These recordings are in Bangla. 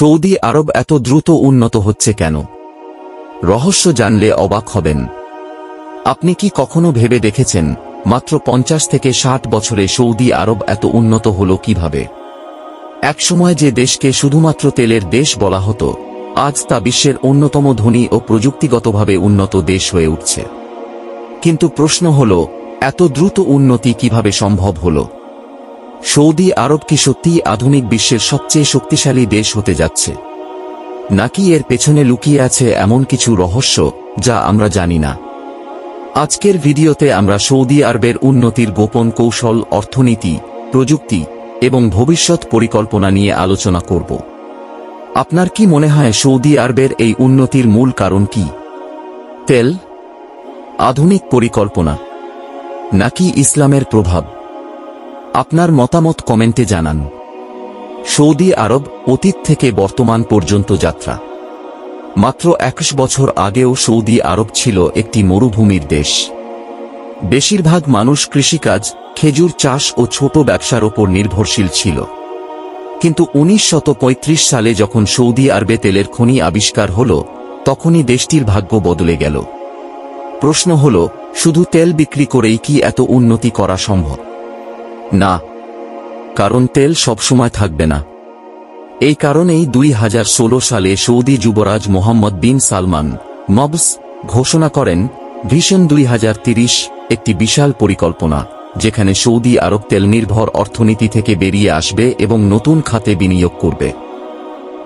সৌদি আরব এত দ্রুত উন্নত হচ্ছে কেন? রহস্য জানলে অবাক হবেন। আপনি কি কখনো ভেবে দেখেছেন মাত্র 50 থেকে 60 বছরে সৌদি আরব এত উন্নত হলো কিভাবে? একসময় যে দেশকে শুধুমাত্র তেলের দেশ বলা হতো, আজ তা বিশ্বের অন্যতম ধনী ও প্রযুক্তিগতভাবে উন্নত দেশ হয়ে উঠছে। কিন্তু প্রশ্ন হল, এত দ্রুত উন্নতি কিভাবে সম্ভব হলো? সৌদি আরব কি সত্যিই আধুনিক বিশ্বের সবচেয়ে শক্তিশালী দেশ হতে যাচ্ছে, নাকি এর পেছনে লুকিয়ে আছে এমন কিছু রহস্য যা আমরা জানি না? আজকের ভিডিওতে আমরা সৌদি আরবের উন্নতির গোপন কৌশল, অর্থনীতি, প্রযুক্তি এবং ভবিষ্যৎ পরিকল্পনা নিয়ে আলোচনা করব। আপনার কি মনে হয় সৌদি আরবের এই উন্নতির মূল কারণ কি? তেল, আধুনিক পরিকল্পনা, নাকি ইসলামের প্রভাব? আপনার মতামত কমেন্টে জানান। সৌদি আরব অতীত থেকে বর্তমান পর্যন্ত যাত্রা। মাত্র 21 বছর আগেও সৌদি আরব ছিল একটি মরুভূমির দেশ। বেশিরভাগ মানুষ কৃষিকাজ, খেজুর চাষ ও ছোট ব্যবসার ওপর নির্ভরশীল ছিল। কিন্তু 1935 সালে যখন সৌদি আরবে তেলের খনি আবিষ্কার হল, তখনই দেশটির ভাগ্য বদলে গেল। প্রশ্ন হল, শুধু তেল বিক্রি করেই কি এত উন্নতি করা সম্ভব? না, কারণ তেল সবসময় থাকবে না। এই কারণেই 2016 সালে সৌদি যুবরাজ মোহাম্মদ বিন সালমান মবস ঘোষণা করেন ভিশন 2030, একটি বিশাল পরিকল্পনা যেখানে সৌদি আরব তেল নির্ভর অর্থনীতি থেকে বেরিয়ে আসবে এবং নতুন খাতে বিনিয়োগ করবে।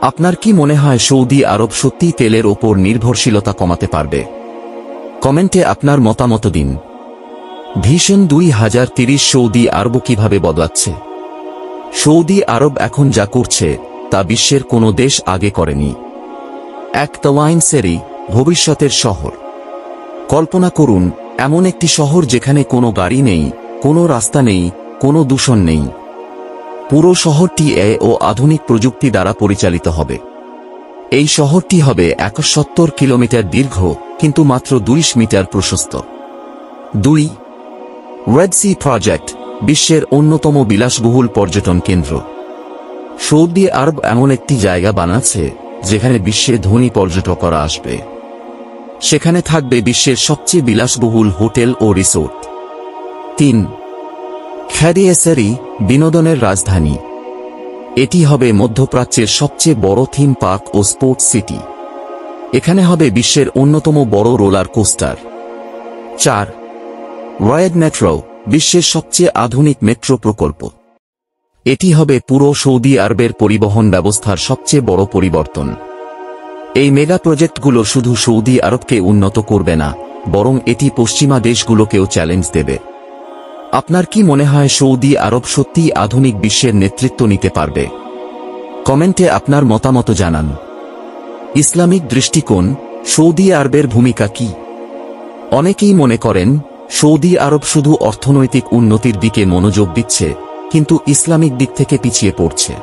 আপনার কি মনে হয় সৌদি আরব সত্যিই তেলের ওপর নির্ভরশীলতা কমাতে পারবে? কমেন্টে আপনার মতামত দিন। ভিশন 2030 সৌদি আরব কিভাবে বদলাচ্ছে? সৌদি আরব এখন যা করছে তা বিশ্বের কোনো দেশ আগে করেনি। এক তাওয়াইন সেরি, ভবিষ্যতের শহর। কল্পনা করুন এমন একটি শহর যেখানে কোনো গাড়ি নেই, কোনো রাস্তা নেই, কোনো দূষণ নেই। পুরো শহরটি এআই ও আধুনিক প্রযুক্তি দ্বারা পরিচালিত হবে। এই শহরটি হবে 71 কিলোমিটার দীর্ঘ কিন্তু মাত্র 20 মিটার প্রশস্ত। 2. রেড সি প্রজেক্ট, বিশ্বের অন্যতম বিলাসবহুল পর্যটন কেন্দ্র। সৌদি আরব এমন একটি জায়গা বানাচ্ছে যেখানে বিশ্বের ধনী পর্যটকরা আসবে। সেখানে থাকবে বিশ্বের সবচেয়ে বিলাসবহুল হোটেল ও রিসোর্ট। 3. খাদিয়া সেরি, বিনোদনের রাজধানী। এটি হবে মধ্যপ্রাচ্যের সবচেয়ে বড় থিম পার্ক ও স্পোর্টস সিটি। এখানে হবে বিশ্বের অন্যতম বড় রোলার কোস্টার। 4. রয়েড মেট্রো, বিশ্বের সবচেয়ে আধুনিক মেট্রো প্রকল্প। এটি হবে পুরো সৌদি আরবের পরিবহন ব্যবস্থার সবচেয়ে বড় পরিবর্তন। এই মেগা প্রজেক্টগুলো শুধু সৌদি আরবকে উন্নত করবে না, বরং এটি পশ্চিমা দেশগুলোকেও চ্যালেঞ্জ দেবে। আপনার কি মনে হয় সৌদি আরব সত্যিই আধুনিক বিশ্বের নেতৃত্ব নিতে পারবে? কমেন্টে আপনার মতামত জানান। ইসলামিক দৃষ্টিকোণ, সৌদি আরবের ভূমিকা কি? অনেকেই মনে করেন সৌদি আরব শুধু অর্থনৈতিক উন্নতির দিকে মনোযোগ দিচ্ছে, কিন্তু ইসলামিক দিক থেকে পিছিয়ে পড়ছে।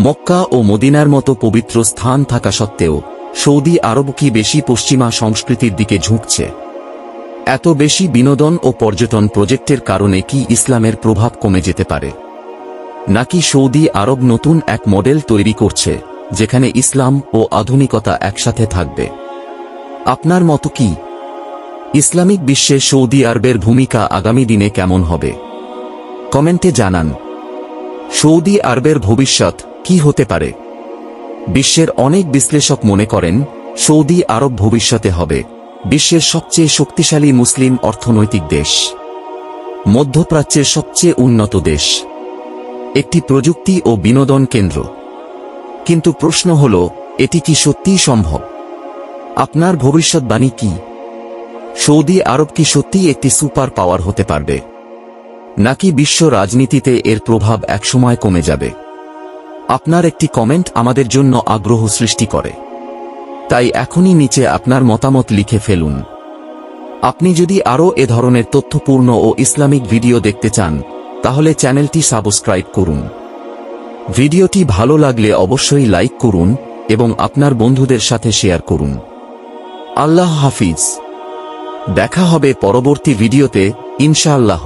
মক্কা ও মদিনার মতো পবিত্র স্থান থাকা সত্ত্বেও সৌদি আরব কি বেশি পশ্চিমা সংস্কৃতির দিকে ঝুঁকছে? এত বেশি বিনোদন ও পর্যটন প্রজেক্টের কারণে কি ইসলামের প্রভাব কমে যেতে পারে? নাকি সৌদি আরব নতুন এক মডেল তৈরি করছে যেখানে ইসলাম ও আধুনিকতা একসাথে থাকবে? আপনার মত কি? ইসলামিক বিশ্বে সৌদি আরবের ভূমিকা আগামী দিনে কেমন হবে? কমেন্টে জানান। সৌদি আরবের ভবিষ্যৎ কি হতে পারে? বিশ্বের অনেক বিশ্লেষক মনে করেন সৌদি আরব ভবিষ্যতে হবে বিশ্বের সবচেয়ে শক্তিশালী মুসলিম অর্থনৈতিক দেশ, মধ্যপ্রাচ্যের সবচেয়ে উন্নত দেশ, একটি প্রযুক্তি ও বিনোদন কেন্দ্র। কিন্তু প্রশ্ন হল, এটি কি সত্যিই সম্ভব? আপনার ভবিষ্যৎবাণী কি? সৌদি আরব কি সত্যিই একটি সুপার পাওয়ার হতে পারবে, নাকি বিশ্ব রাজনীতিতে এর প্রভাব একসময় কমে যাবে? আপনার একটি কমেন্ট আমাদের জন্য আগ্রহ সৃষ্টি করে, তাই এখনই নিচে আপনার মতামত লিখে ফেলুন। আপনি যদি আরও এ ধরনের তথ্যপূর্ণ ও ইসলামিক ভিডিও দেখতে চান তাহলে চ্যানেলটি সাবস্ক্রাইব করুন। ভিডিওটি ভালো লাগলে অবশ্যই লাইক করুন এবং আপনার বন্ধুদের সাথে শেয়ার করুন। আল্লাহ হাফিজ। দেখা হবে পরবর্তী ভিডিওতে ইনশাআল্লাহ।